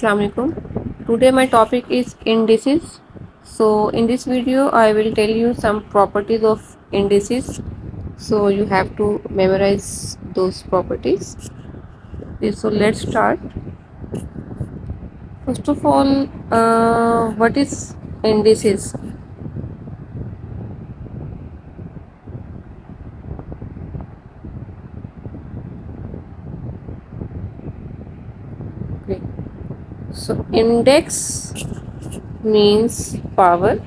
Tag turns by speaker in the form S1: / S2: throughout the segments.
S1: Assalamualaikum. Today my topic is indices. So in this video I will tell you some properties of indices. So you have to memorize those properties. Okay, so let's start. First of all, what is indices? Okay. So index means power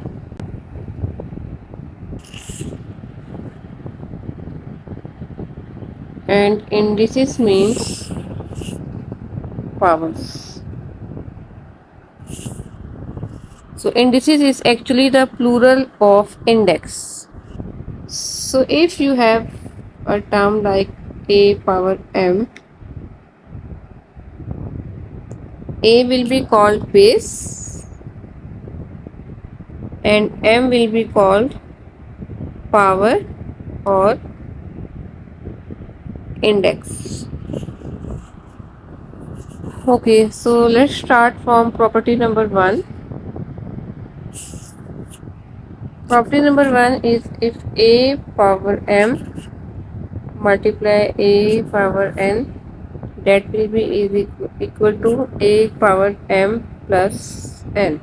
S1: and indices means powers. So indices is actually the plural of index. So if you have a term like a power m, a will be called base and m will be called power or index. Okay, so let's start from property number 1. Property number 1 is if a power m multiply a power n, that will be equal to a power m plus n.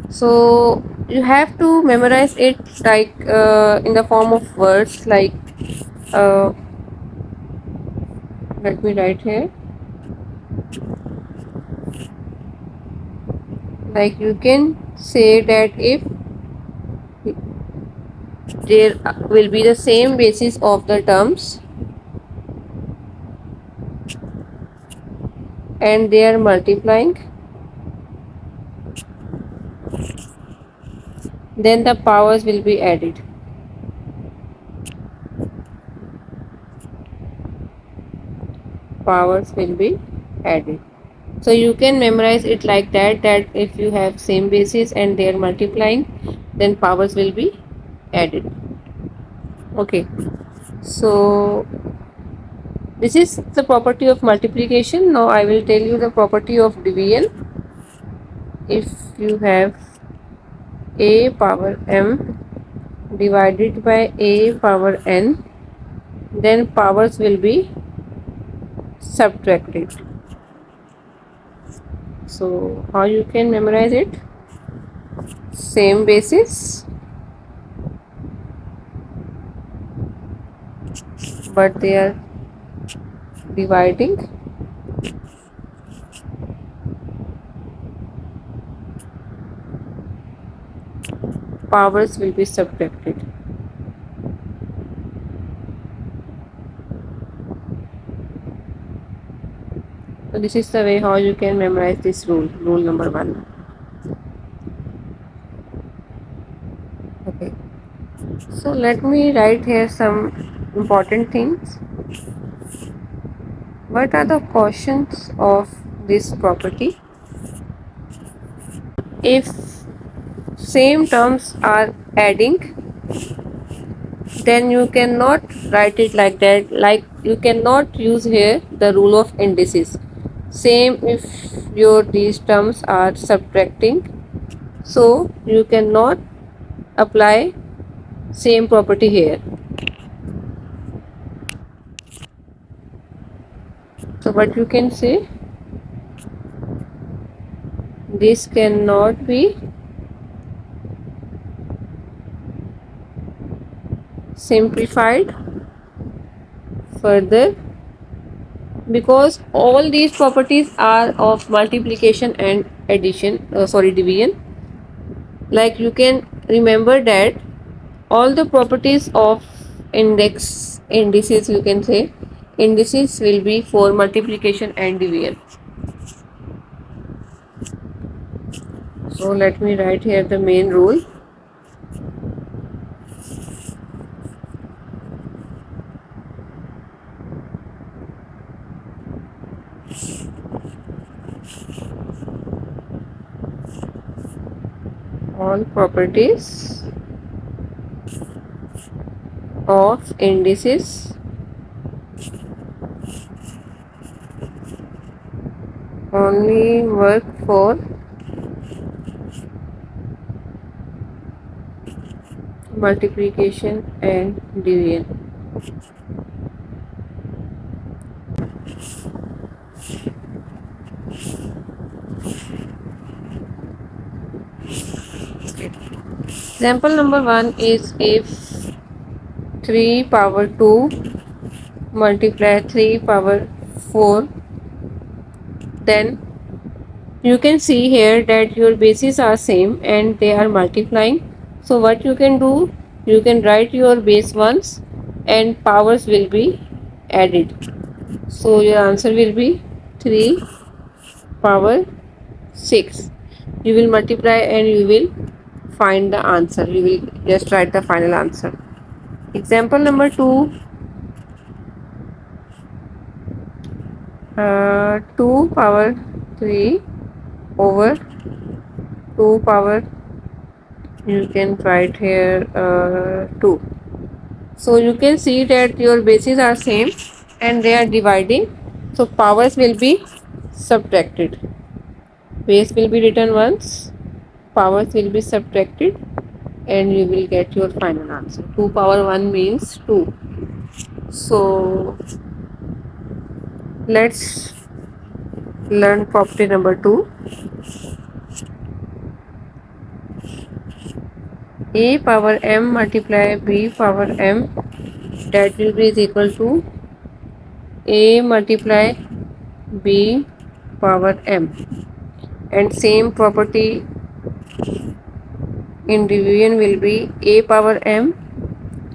S1: So you have to memorize it like in the form of words like uh, let me write here, like you can say that if there will be the same basis of the terms and they are multiplying, then the powers will be added. Powers will be added. So you can memorize it like that, that if you have same basis and they are multiplying, then powers will be added. Okay, so this is the property of multiplication. Now I will tell you the property of division. If you have a power m divided by a power n, then powers will be subtracted. So how you can memorize it? Same basis, but they are dividing. Powers will be subtracted. So this is the way how you can memorize this rule, rule number 1. Okay, so let me write here some important things. What are the cautions of this property? If same terms are adding, then you cannot write it like that, like you cannot use here the rule of indices. Same if these terms are subtracting, so you cannot apply same property here. So what you can say, this cannot be simplified further because all these properties are of multiplication and division. Like you can remember that all the properties of indices, you can say indices will be for multiplication and division. So let me write here the main rule. All properties of indices only work for multiplication and division. Example number 1 is if 3 power 2 multiply 3 power 4, then you can see here that your bases are same and they are multiplying. So what you can do, you can write your base ones and powers will be added. So your answer will be 3 power 6. You will multiply and you will find the answer. You will just write the final answer. Example number 2, 2 power 3 over 2 power, you can write here 2. So you can see that your bases are same and they are dividing. So powers will be subtracted. Base will be written once, powers will be subtracted, and you will get your final answer. 2 power 1 means 2. So let's learn property number 2. A power m multiply b power m, that will be is equal to a multiply b power m, and same property in division will be a power m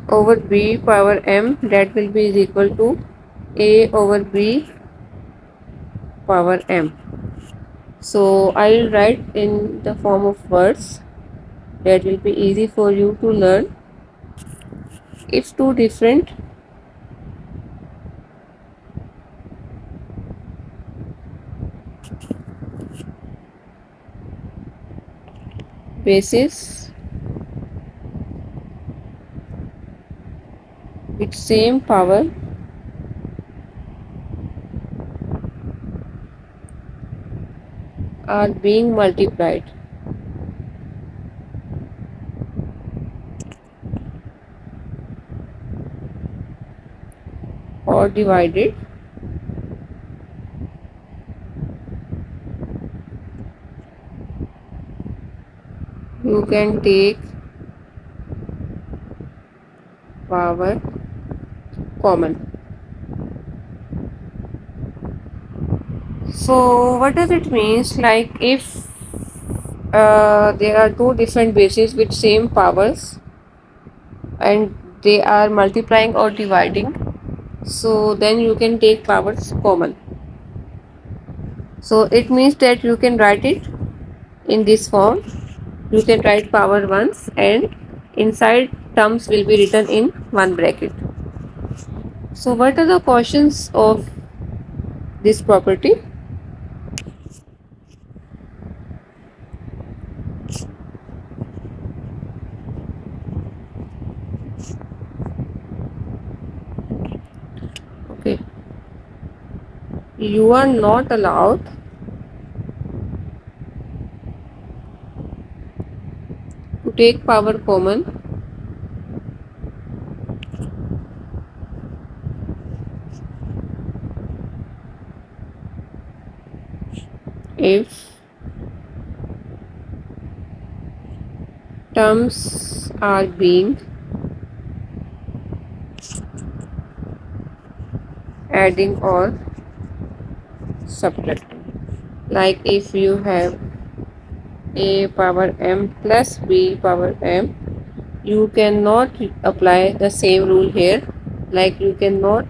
S1: over b power m, that will be is equal to a over b power m. So I will write in the form of words, that will be easy for you to learn. If two different bases with same power are being multiplied or divided, you can take power common. So what does it means? Like if there are two different bases with same powers and they are multiplying or dividing, so then you can take powers common. So it means that you can write it in this form. You can write power once and inside terms will be written in one bracket. So what are the questions of this property? Okay, you are not allowed to take power common if terms are being adding or subtracting. Like if you have a power m plus b power m, you cannot apply the same rule here. Like you cannot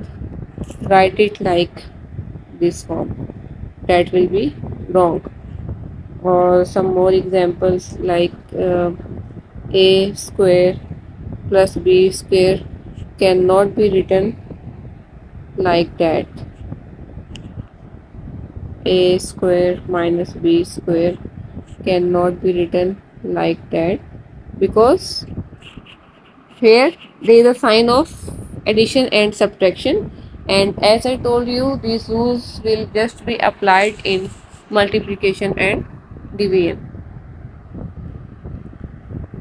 S1: write it like this form, that will be wrong. Or some more examples like a square plus b square cannot be written like that. A square minus b square cannot be written like that, because here there is a sign of addition and subtraction, and as I told you, these rules will just be applied in multiplication and division.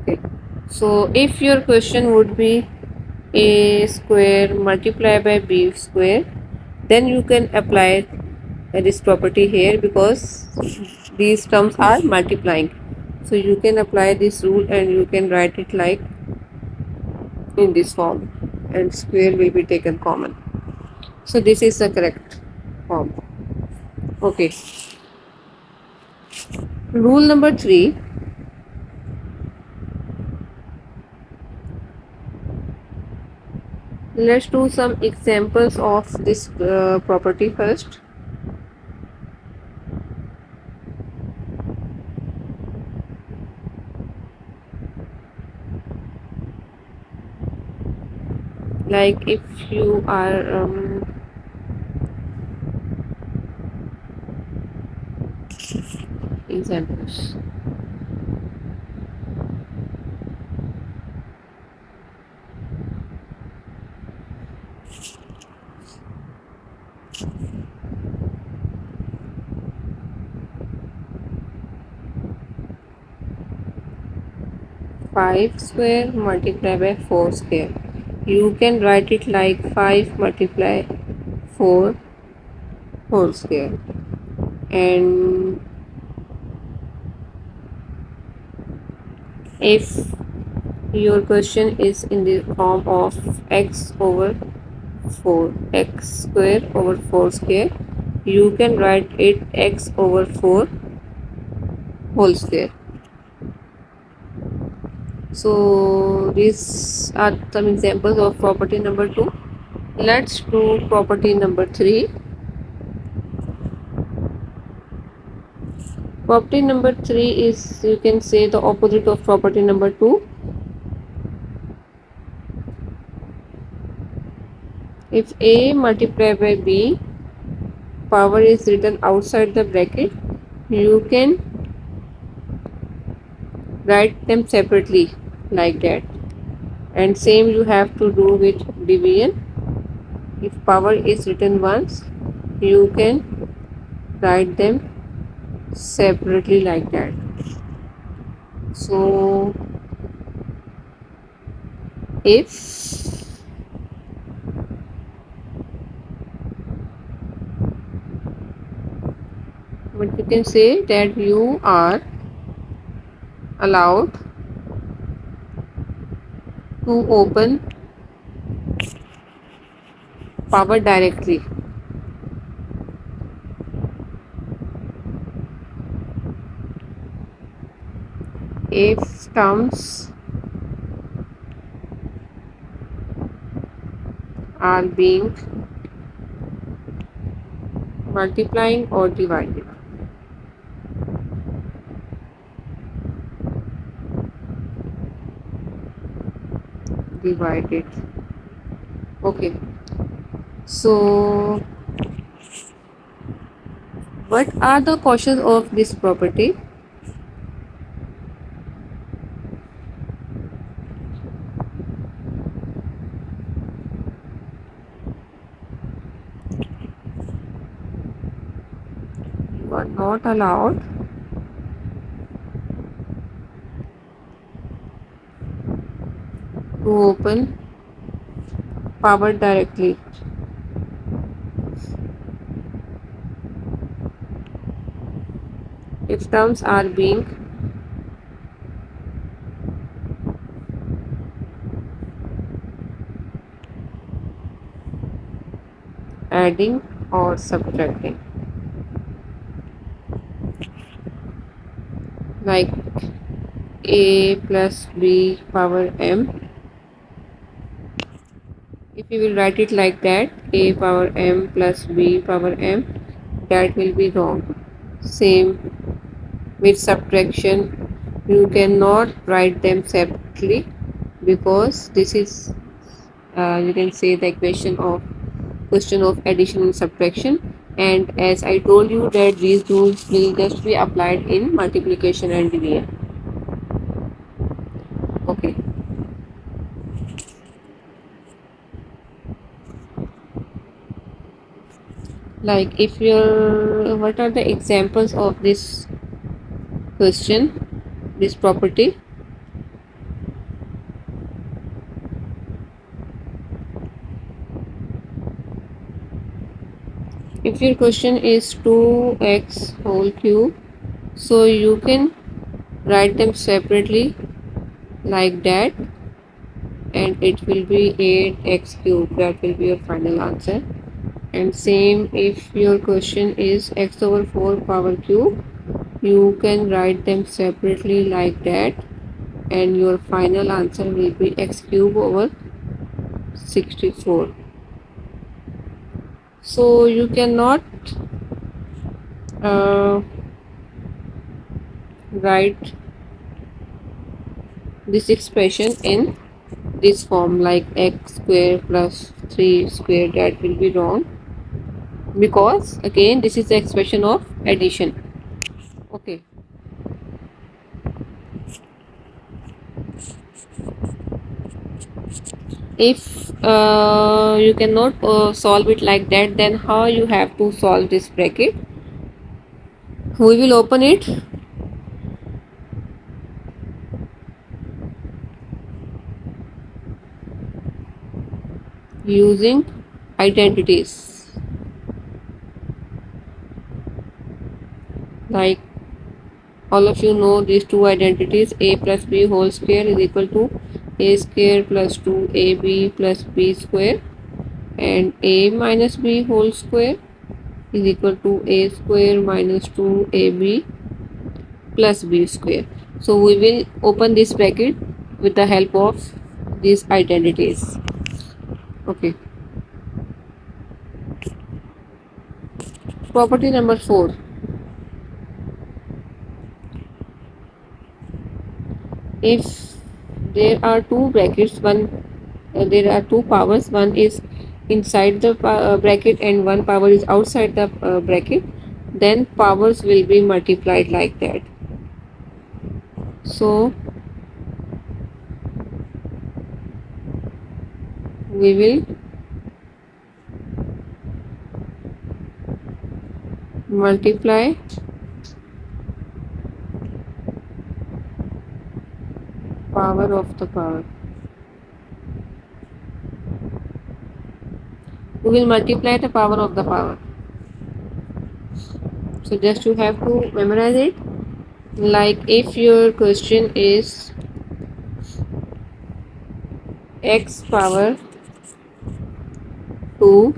S1: Okay. So if your question would be a square multiplied by b square, then you can apply this property here because these terms are multiplying. So you can apply this rule and you can write it like in this form, and square will be taken common. So this is the correct form. Okay. Rule number 3. Let's do some examples of this property first. Like if you are examples. 5 square multiplied by 4 square. You can write it like 5 multiply 4 whole square. And if your question is in the form of x over 4, x square over 4 square, you can write it x over 4 whole square. So these are some examples of property number 2. Let's do property number 3. Property number 3 is, you can say, the opposite of property number 2. If a multiplied by b power is written outside the bracket, you can write them separately like that. And same you have to do with division. If power is written once, you can write them separately like that. So if but you can say that you are allowed to open power directly if terms are being multiplying or divided. Divided. Okay. So what are the causes of this property? You are not allowed to open power directly if terms are being adding or subtracting, like a plus b power m. If you will write it like that, a power m plus b power m, that will be wrong. Same with subtraction, you cannot write them separately because this is you can say the question of addition and subtraction, and as I told you that these rules will just be applied in multiplication and division. Okay. Like if you're, what are the examples of this question, this property? If your question is 2x whole cube, so you can write them separately like that, and it will be 8x cube. That will be your final answer. And same if your question is x over 4 power cube, you can write them separately like that, and your final answer will be x cube over 64. So you cannot uh, write this expression in this form like x square plus 3 square. That will be wrong, because again this is the expression of addition. Okay, if you cannot solve it like that, then how you have to solve this bracket? We will open it using identities. Like all of you know these two identities, a plus b whole square is equal to a square plus 2ab plus b square, and a minus b whole square is equal to a square minus 2ab plus b square. So we will open this bracket with the help of these identities. Okay. Property number 4. If there are two brackets, there are two powers, one is inside the bracket and one power is outside the bracket, then powers will be multiplied like that. So we will multiply power of the power. We will multiply the power of the power. So just you have to memorize it. Like if your question is x power 2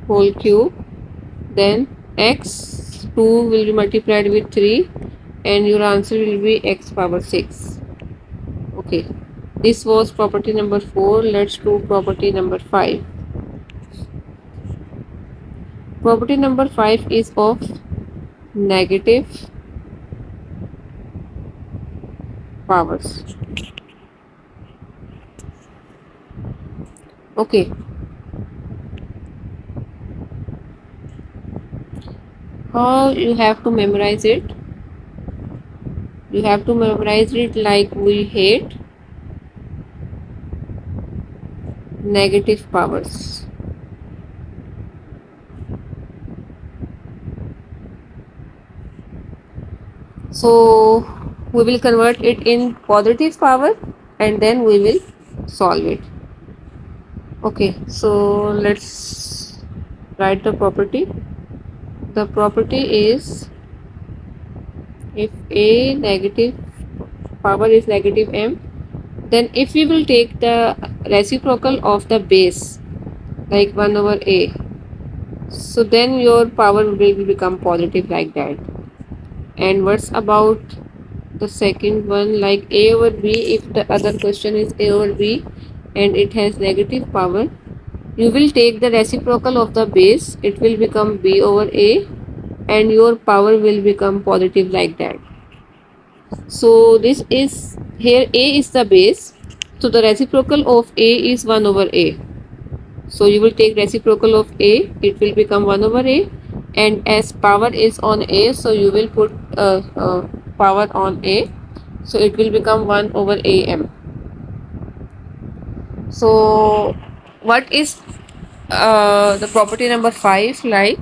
S1: whole cube, then x2 will be multiplied with 3, and your answer will be x power 6. Okay, this was property number 4. Let's do property number 5. Property number 5 is of negative powers. Okay, how you have to memorize it? You have to memorize it like we hate negative powers. So we will convert it in positive power and then we will solve it. Okay, so let's write the property. The property is, if a negative power is negative m, then if we will take the reciprocal of the base like 1 over a, so then your power will become positive like that. And what's about the second one, like a over b? If the other question is a over b and it has negative power, you will take the reciprocal of the base, it will become b over a, and your power will become positive like that. So this is, here a is the base, so the reciprocal of a is 1 over a. So you will take reciprocal of a, it will become 1 over a, and as power is on a, so you will put power on a, so it will become 1 over am. So what is The property number 5, like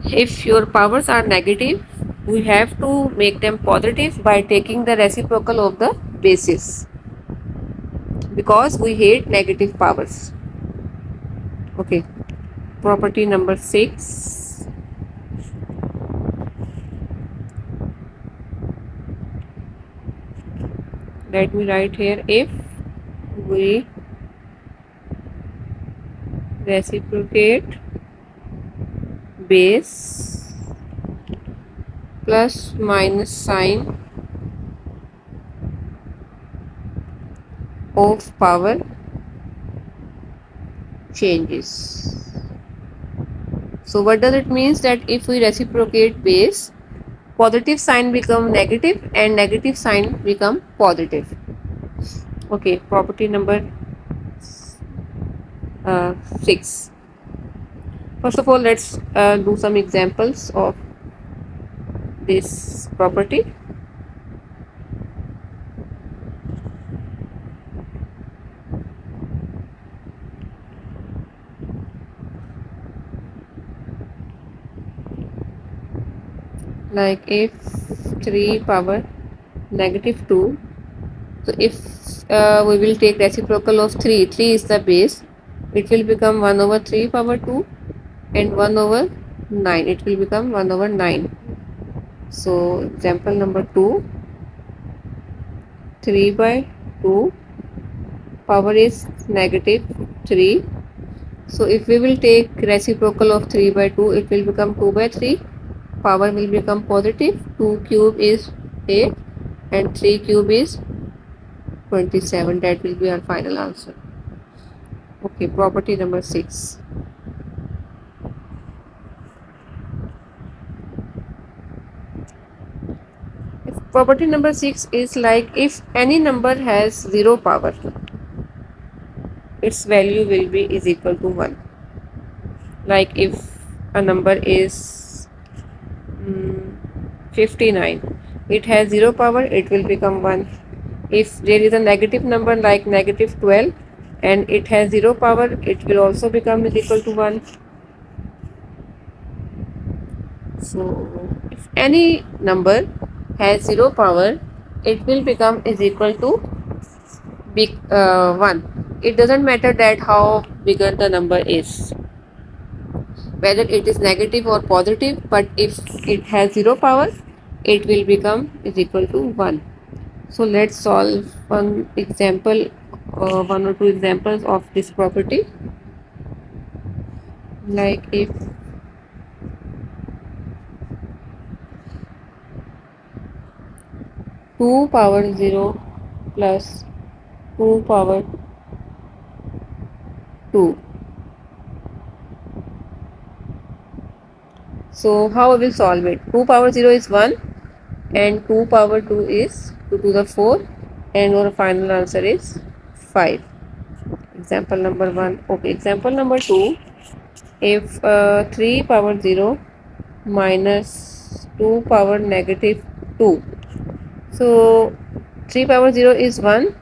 S1: if your powers are negative, we have to make them positive by taking the reciprocal of the bases, because we hate negative powers. Okay, property number 6, let me write here: if we reciprocate base plus minus sign of power changes. So what does it means? That if we reciprocate base, positive sign become negative and negative sign become positive. Okay, property number 6. First of all, let's do some examples of this property. Like if 3 power negative 2, so if we will take reciprocal of 3, 3 is the base, it will become 1 over 3 power 2, and 1 over 9, it will become 1 over 9. So example number 2, 3 by 2 power is negative 3. So if we will take reciprocal of 3 by 2, it will become 2 by 3, power will become positive. 2 cube is 8 and 3 cube is 27. That will be our final answer. Okay, property number 6. Property number 6 is like if any number has 0 power, its value will be is equal to 1. Like if a number is 59, it has 0 power, it will become 1. If there is a negative number like negative 12 and it has 0 power, it will also become is equal to 1. So if any number has 0 power, it will become is equal to 1. It doesn't matter that how bigger the number is, whether it is negative or positive, but if it has 0 power, it will become is equal to 1. So let's solve one or two examples of this property. Like if 2 power 0 plus 2 power 2. So how we will solve it? 2 power 0 is 1 and 2 power 2 is 2 to the 4, and our final answer is 5. Example number 1. Okay, example number 2. If 3 power 0 minus 2 power negative 2. So 3 power 0 is 1,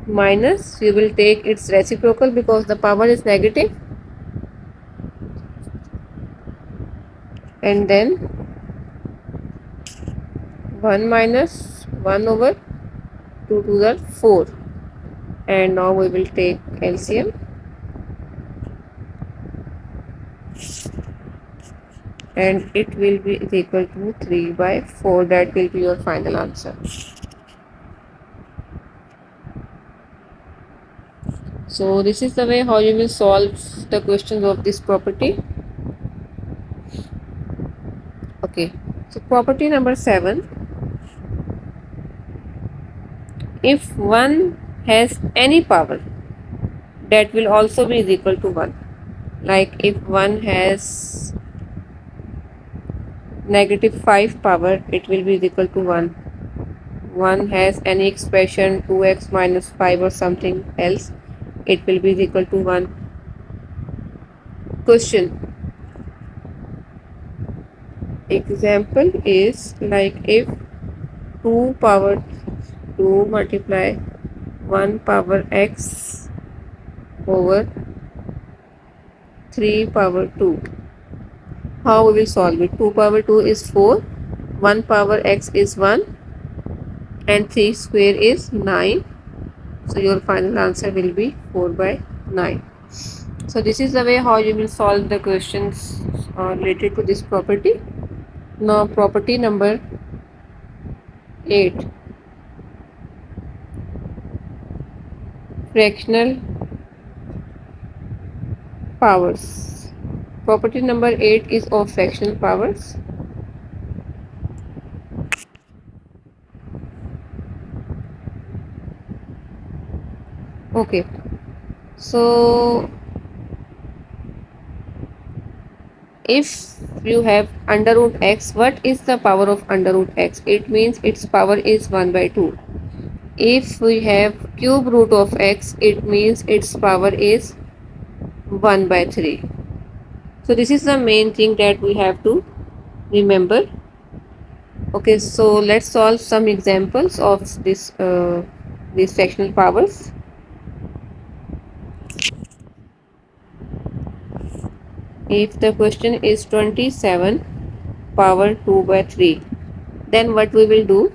S1: minus we will take its reciprocal because the power is negative, and then 1 minus 1 over 2 to the 4, and now we will take LCM, and it will be equal to 3 by 4. That will be your final answer. So this is the way how you will solve the questions of this property. Okay, so property number 7. If 1 has any power, that will also be equal to 1. Like if 1 has negative 5 power, it will be equal to 1. 1 has any expression 2x minus 5 or something else, it will be equal to 1. Question. Example is like if 2 power 2 multiply 1 power x over 3 power 2. How we will solve it? 2 power 2 is 4, 1 power x is 1, and 3 square is 9. So your final answer will be 4 by 9. So this is the way how you will solve the questions related to this property. Now property number 8, fractional powers. Property number 8 is of fractional powers. Okay, so if you have under root x, what is the power of under root x? It means its power is 1 by 2. If we have cube root of x, it means its power is 1 by 3. So this is the main thing that we have to remember. Okay, so let's solve some examples of these fractional powers. If the question is 27 power 2 by 3, then what we will do?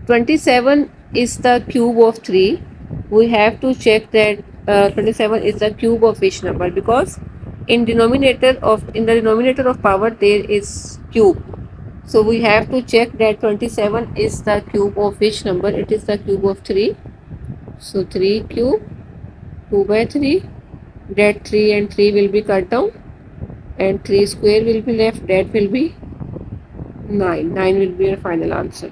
S1: 27 is the cube of 3. We have to check that 27 is the cube of which number, because in the denominator of power there is cube. So we have to check that 27 is the cube of which number. It is the cube of 3. So 3 cube 2 by 3, that 3 and 3 will be cut down, and 3 square will be left, that will be 9. 9 will be your final answer.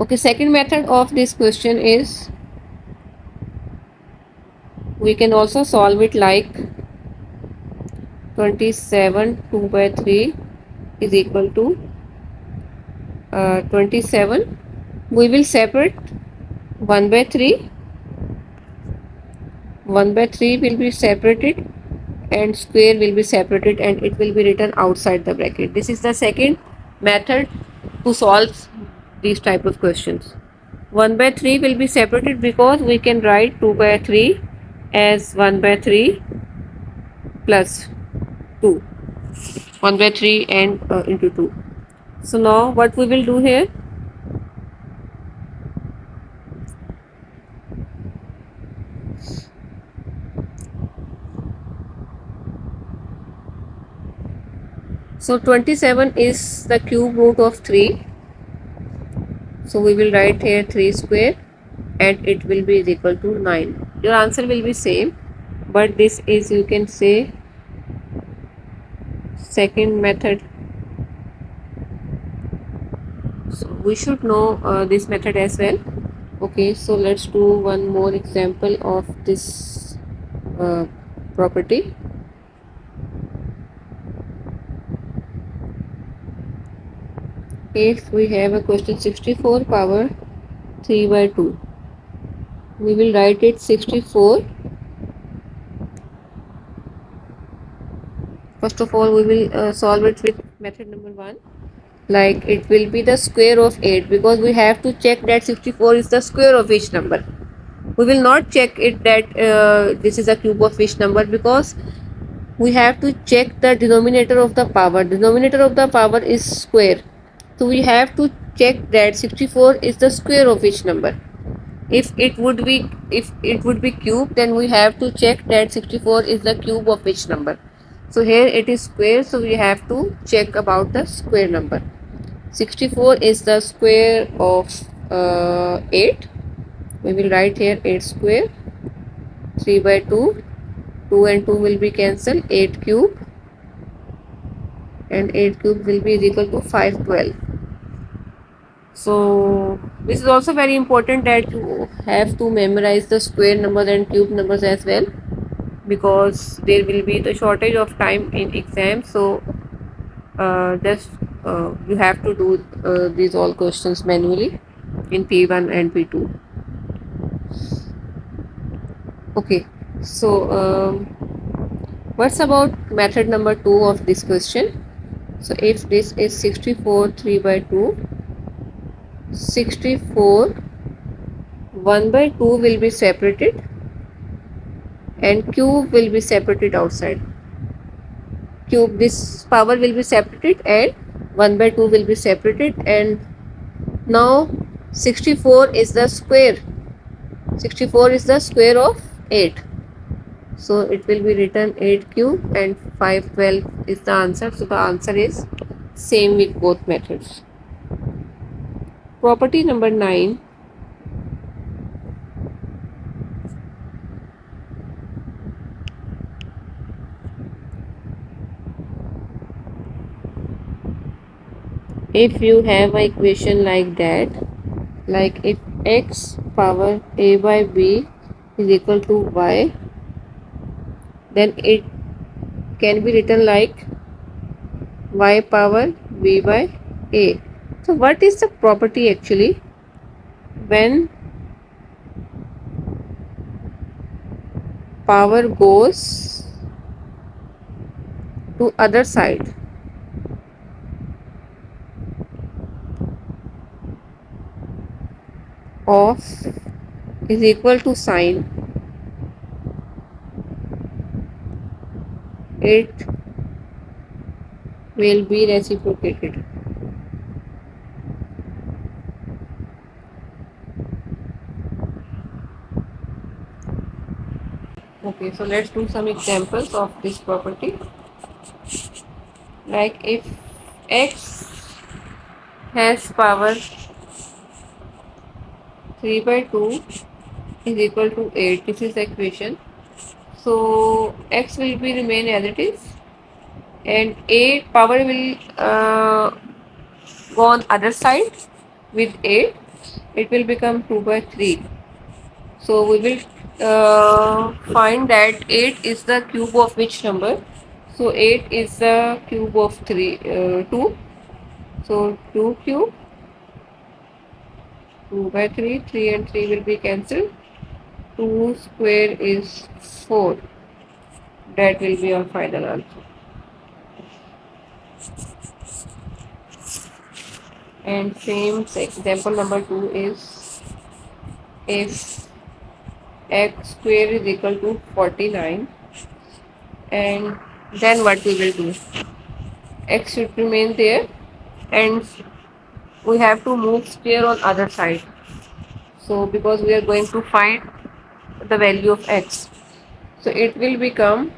S1: Okay, second method of this question is, we can also solve it like 27 2 by 3 is equal to 27. We will separate 1 by 3. 1 by 3 will be separated and square will be separated, and it will be written outside the bracket. This is the second method to solve these type of questions. 1 by 3 will be separated because we can write 2 by 3 as 1 by 3 plus 2. 1 by 3 and into 2. So now what we will do here? So 27 is the cube root of 3. So we will write here 3 square, and it will be equal to 9. Your answer will be same, but this is, you can say, second method. So we should know this method as well. Okay, so let's do one more example of this property. If we have a question 64 power 3 by 2, we will write it 64. First of all, we will solve it with method number 1. Like, it will be the square of 8, because we have to check that 64 is the square of which number. We will not check it that this is a cube of which number, because we have to check the denominator of the power. Denominator of the power is square. So we have to check that 64 is the square of which number. If it would be cube, then we have to check that 64 is the cube of which number. So here it is square, so we have to check about the square number. 64 is the square of 8. We will write here 8 square, 3 by 2, 2 and 2 will be cancelled, 8 cube, and 8 cube will be equal to 512. So this is also very important that you have to memorize the square numbers and cube numbers as well, because there will be the shortage of time in exam. So just you have to do these all questions manually in P1 and P2. Okay, so what's about method number 2 of this question? So if this is 64 3 by 2, 64 1 by 2 will be separated, and cube will be separated outside. Cube, this power will be separated and 1 by 2 will be separated, and now 64 is the square. 64 is the square of 8. So it will be written 8 cube and 512 is the answer. So the answer is same with both methods. Property number 9. If you have an equation like that, like if x power a by b is equal to y, then it can be written like y power b by a. So what is the property actually when power goes to other side? Of is equal to sign, it will be reciprocated. Okay, so let's do some examples of this property. Like if x has power 3 by 2 is equal to 8, this is the equation. So x will be remain as it is, and a power will go on other side with 8, it will become 2 by 3. So we will find that 8 is the cube of which number? So 8 is the cube of 2. So 2 cube, 2 by 3, 3 and 3 will be cancelled. 2 square is 4. That will be our final answer. And same example number 2 is if x square is equal to 49, and then what we will do? X should remain there and we have to move square on other side. So because we are going to find the value of x, so it will become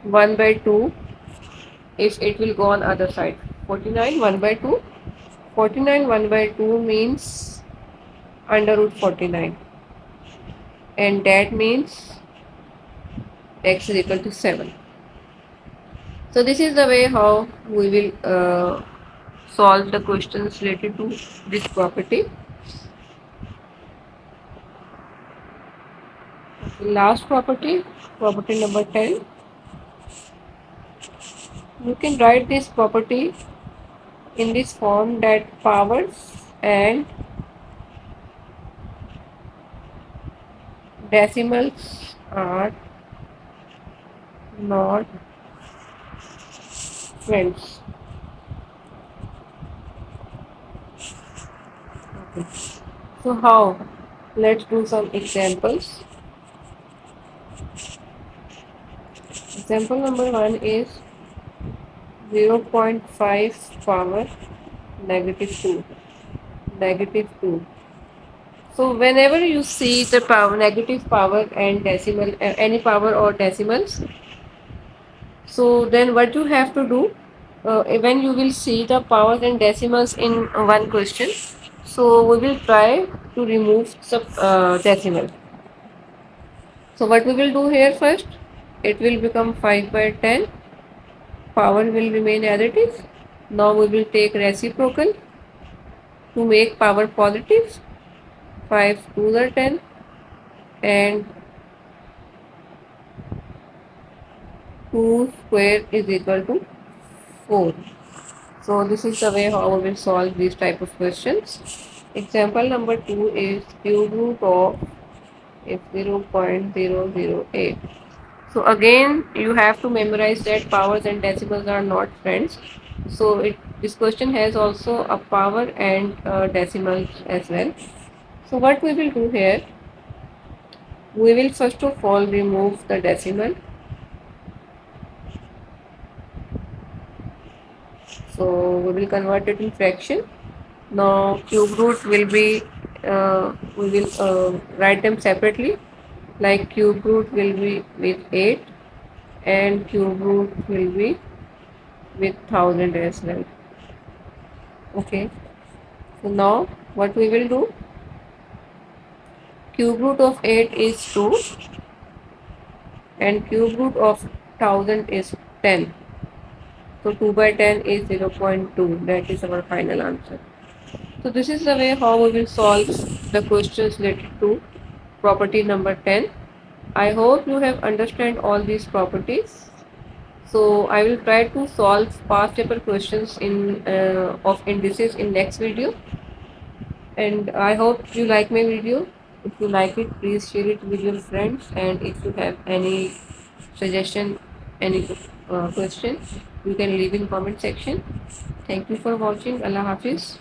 S1: 1 by 2 if it will go on other side. 49 1 by 2, 49 1 by 2 means under root 49, and that means x is equal to 7. So this is the way how we will solve the questions related to this property. Last property, property number 10. You can write this property in this form that powers and decimals are not friends. Okay. So how? Let's do some examples. Example number 1 is 0.5 power negative 2. Negative 2. So whenever you see the power, negative power and decimal, any power or decimals, so then what you have to do when you will see the powers and decimals in one question, so we will try to remove some decimal. So what we will do here first, it will become 5 by 10, power will remain as it is. Now we will take reciprocal to make power positive, 5 to the 10, and 2 square is equal to 4. So this is the way how we will solve these type of questions. Example number 2 is cube root of is 0.008. So again you have to memorize that powers and decimals are not friends. So this question has also a power and decimals as well. So what we will do here, We will first of all remove the decimal. So we will convert it in fraction. Now cube root will be, we will write them separately. Like cube root will be with 8 and cube root will be with 1000 as well. Okay. So now what we will do, cube root of 8 is 2 and cube root of 1000 is 10. So 2 by 10 is 0.2. That is our final answer. So this is the way how we will solve the questions related to property number 10. I hope you have understand all these properties. So I will try to solve past paper questions in of indices in next video. And I hope you like my video. If you like it, please share it with your friends. And if you have any suggestion, any question, you can leave in comment section. Thank you for watching. Allah Hafiz.